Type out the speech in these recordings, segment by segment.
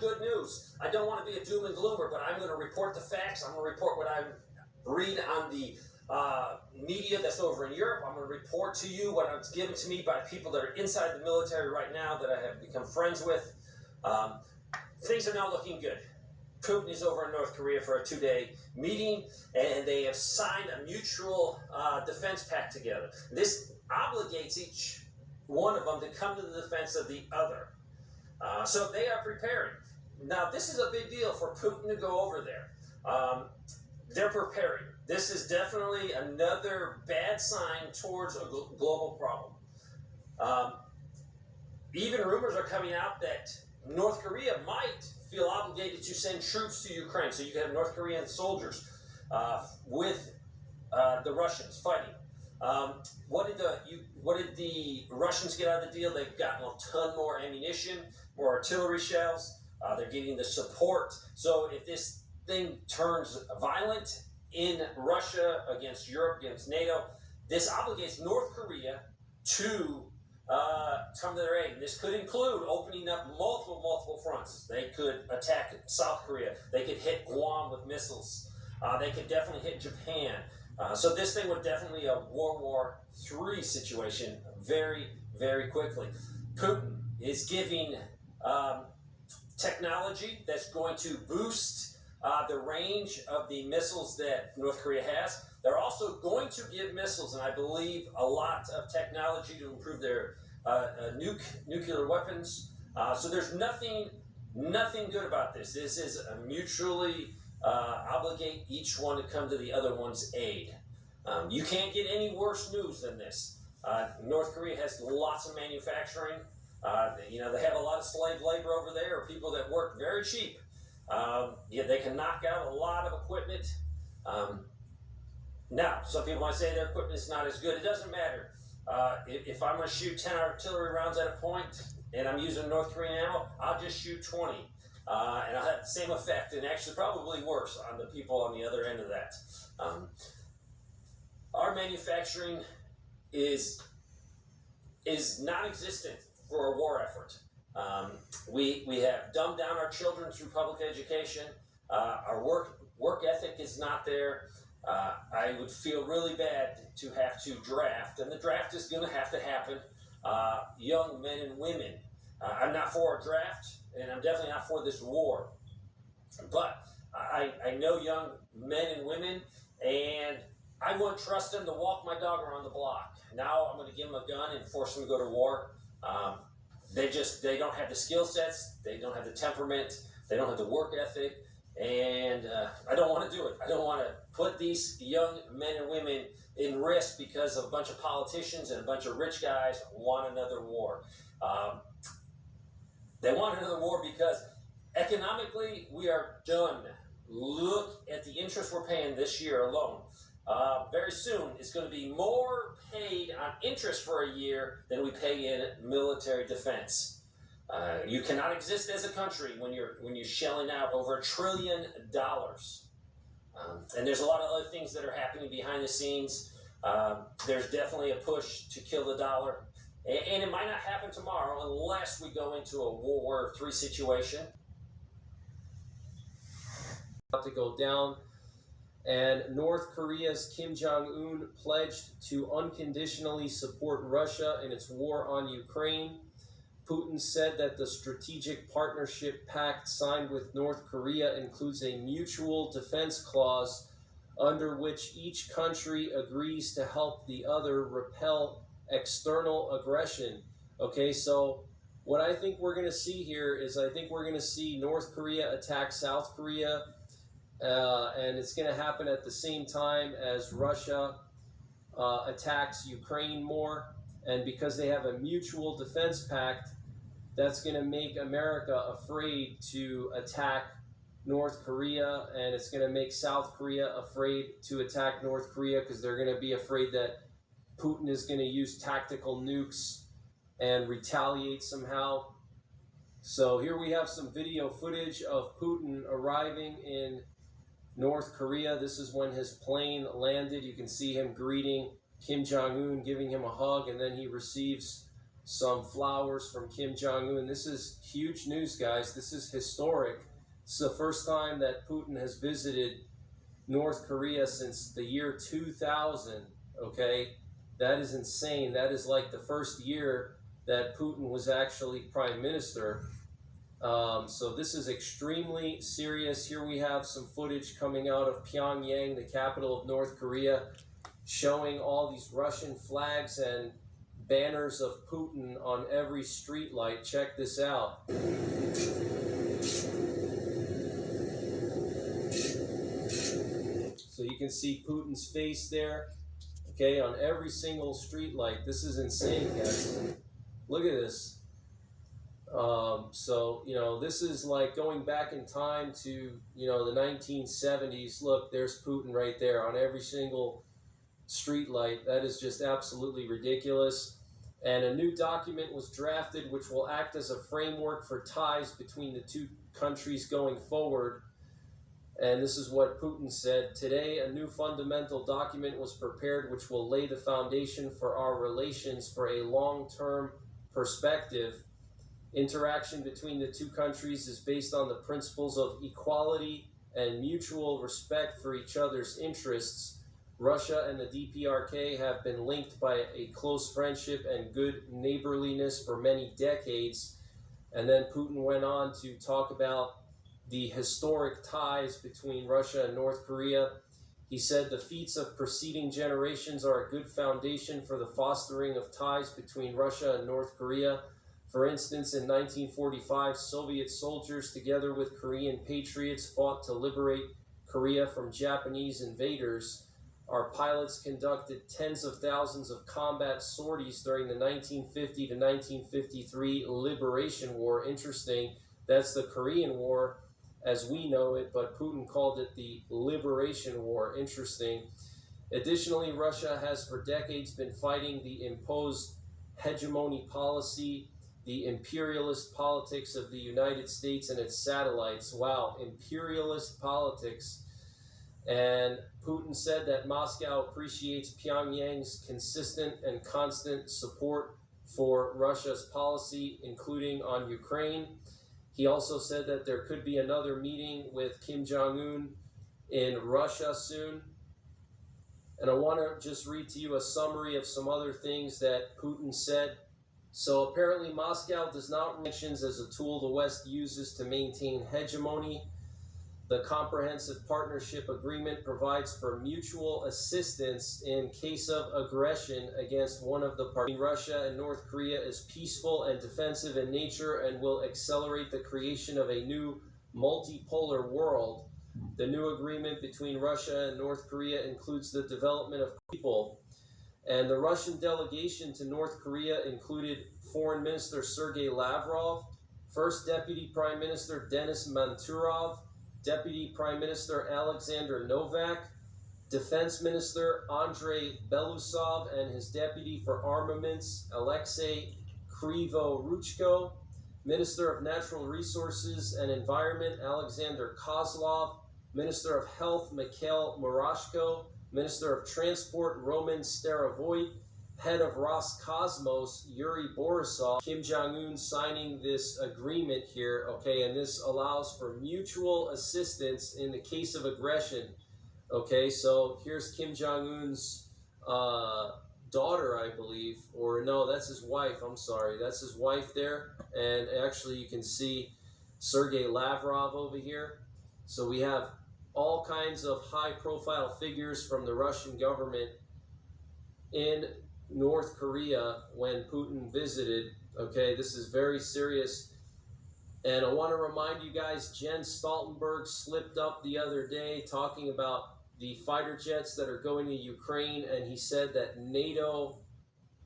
good news. I don't want to be a doom and gloomer, but I'm going to report the facts. I'm going to report what I read on the media that's over in Europe. I'm going to report to you what was given to me by people that are inside the military right now that I have become friends with. Things are now looking good. Putin is over in North Korea for a 2-day meeting, and they have signed a mutual defense pact together. This obligates each one of them to come to the defense of the other. So they are preparing. Now, this is a big deal for Putin to go over there. They're preparing. This is definitely another bad sign towards a global problem. Even rumors are coming out that North Korea might feel obligated to send troops to Ukraine, so you can have North Korean soldiers with the Russians fighting. What did the Russians get out of the deal? They've gotten a ton more ammunition, more artillery shells. They're getting the support. So if this thing turns violent in Russia against Europe, against NATO, this obligates North Korea to come to their aid. This could include opening up multiple fronts. They could attack South Korea. They could hit Guam with missiles. They could definitely hit Japan. So this thing would definitely a World War III situation very, very quickly. Putin is giving technology that's going to boost the range of the missiles that North Korea has. They're also going to give missiles, and I believe a lot of technology to improve their nuclear weapons. So there's nothing good about this. This is a mutually obligate each one to come to the other one's aid. You can't get any worse news than this. North Korea has lots of manufacturing. They have a lot of slave labor over there, or people that work very cheap. They can knock out a lot of equipment. Now, some people might say their equipment is not as good. It doesn't matter. If I'm going to shoot 10 artillery rounds at a point and I'm using North Korean ammo, I'll just shoot 20. And I'll have the same effect, and actually probably worse on the people on the other end of that. Our manufacturing is non-existent for a war effort. We have dumbed down our children through public education. Our work ethic is not there. I would feel really bad to have to draft, and the draft is going to have to happen, young men and women. I'm not for a draft, and I'm definitely not for this war. But I know young men and women, and I wouldn't trust them to walk my dog around the block. Now I'm going to give them a gun and force them to go to war. They don't have the skill sets, they don't have the temperament, they don't have the work ethic, and I don't want to do it. I don't want to put these young men and women in risk because of a bunch of politicians and a bunch of rich guys want another war. They want another war because economically we are done. Look at the interest we're paying this year alone. Very soon it's going to be more paid on interest for a year than we pay in military defense. You cannot exist as a country when you're shelling out over $1 trillion. And there's a lot of other things that are happening behind the scenes. There's definitely a push to kill the dollar. And it might not happen tomorrow unless we go into a World War III situation. About to go down. And North Korea's Kim Jong-un pledged to unconditionally support Russia in its war on Ukraine. Putin said that the strategic partnership pact signed with North Korea includes a mutual defense clause under which each country agrees to help the other repel external aggression. Okay, so what I think we're going to see here is I think we're going to see North Korea attack South Korea. And it's going to happen at the same time as Russia attacks Ukraine more. And because they have a mutual defense pact, that's going to make America afraid to attack North Korea. And it's going to make South Korea afraid to attack North Korea because they're going to be afraid that Putin is going to use tactical nukes and retaliate somehow. So here we have some video footage of Putin arriving in North Korea. This is when his plane landed. You can see him greeting Kim Jong-un, giving him a hug, and then he receives some flowers from Kim Jong-un. This is huge news, guys. This is historic. It's the first time that Putin has visited North Korea since the year 2000, okay? That is insane. That is like the first year that Putin was actually prime minister. So this is extremely serious. Here we have some footage coming out of Pyongyang, the capital of North Korea, showing all these Russian flags and banners of Putin on every street light. Check this out. So you can see Putin's face there, okay, on every single street light. This is insane, guys. Look at this. So, you know, this is like going back in time to, you know, the 1970s. Look, there's Putin right there on every single street light. That is just absolutely ridiculous. And a new document was drafted which will act as a framework for ties between the two countries going forward. And this is what Putin said. Today, a new fundamental document was prepared which will lay the foundation for our relations for a long-term perspective. Interaction between the two countries is based on the principles of equality and mutual respect for each other's interests. Russia and the DPRK have been linked by a close friendship and good neighborliness for many decades. And then Putin went on to talk about the historic ties between Russia and North Korea. He said the feats of preceding generations are a good foundation for the fostering of ties between Russia and North Korea. For instance, in 1945, Soviet soldiers together with Korean patriots fought to liberate Korea from Japanese invaders. Our pilots conducted tens of thousands of combat sorties during the 1950 to 1953 Liberation War. Interesting, that's the Korean War as we know it, but Putin called it the Liberation War. Interesting. Additionally, Russia has for decades been fighting the imposed hegemony policy, the imperialist politics of the United States and its satellites. Wow, imperialist politics. And Putin said that Moscow appreciates Pyongyang's consistent and constant support for Russia's policy, including on Ukraine. He also said that there could be another meeting with Kim Jong-un in Russia soon. And I want to just read to you a summary of some other things that Putin said. So apparently Moscow does not sanctions as a tool the West uses to maintain hegemony. The Comprehensive Partnership Agreement provides for mutual assistance in case of aggression against one of the parties. Russia and North Korea is peaceful and defensive in nature and will accelerate the creation of a new multipolar world. The new agreement between Russia and North Korea includes the development of people. And the Russian delegation to North Korea included Foreign Minister Sergei Lavrov, First Deputy Prime Minister Denis Manturov, Deputy Prime Minister Alexander Novak, Defense Minister Andrei Belousov and his Deputy for Armaments Alexei Krivoruchko, Minister of Natural Resources and Environment Alexander Kozlov, Minister of Health Mikhail Murashko, Minister of Transport Roman Starovoy, Head of Roscosmos Yuri Borisov. Kim Jong-un signing this agreement here, okay, and this allows for mutual assistance in the case of aggression. Okay, so here's Kim Jong-un's daughter, I believe, or no, that's his wife, I'm sorry, that's his wife there, and actually you can see Sergei Lavrov over here. So we have all kinds of high-profile figures from the Russian government in North Korea when Putin visited. Okay, this is very serious. And I want to remind you guys, Jens Stoltenberg slipped up the other day talking about the fighter jets that are going to Ukraine, and he said that NATO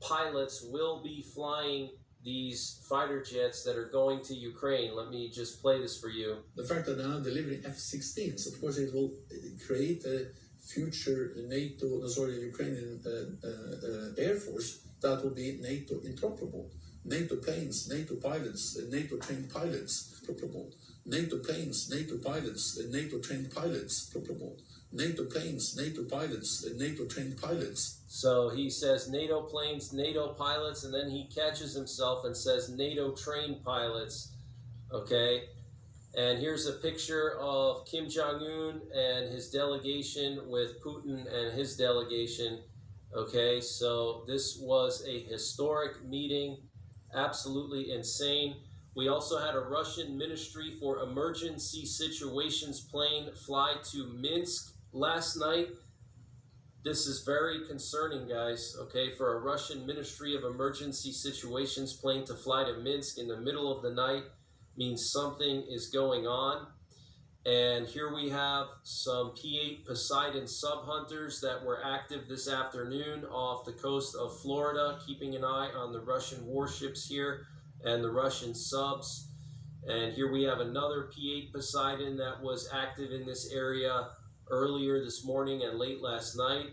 pilots will be flying these fighter jets that are going to Ukraine. Let me just play this for you. The fact that they're now delivering F-16s, of course, it will create a future Ukrainian Air Force that will be NATO interoperable. NATO planes, NATO pilots, NATO trained pilots interoperable. NATO planes, NATO pilots, NATO trained pilots interoperable. NATO planes, NATO pilots, NATO trained pilots. So he says NATO planes, NATO pilots, and then he catches himself and says NATO trained pilots. Okay. And here's a picture of Kim Jong-un and his delegation with Putin and his delegation. Okay, so this was a historic meeting, absolutely insane. We also had a Russian Ministry for Emergency Situations plane fly to Minsk last night. This is very concerning, guys, okay, for a Russian Ministry of Emergency Situations plane to fly to Minsk in the middle of the night means something is going on. And here we have some P-8 Poseidon sub-hunters that were active this afternoon off the coast of Florida, keeping an eye on the Russian warships here and the Russian subs. And here we have another P-8 Poseidon that was active in this area earlier this morning and late last night.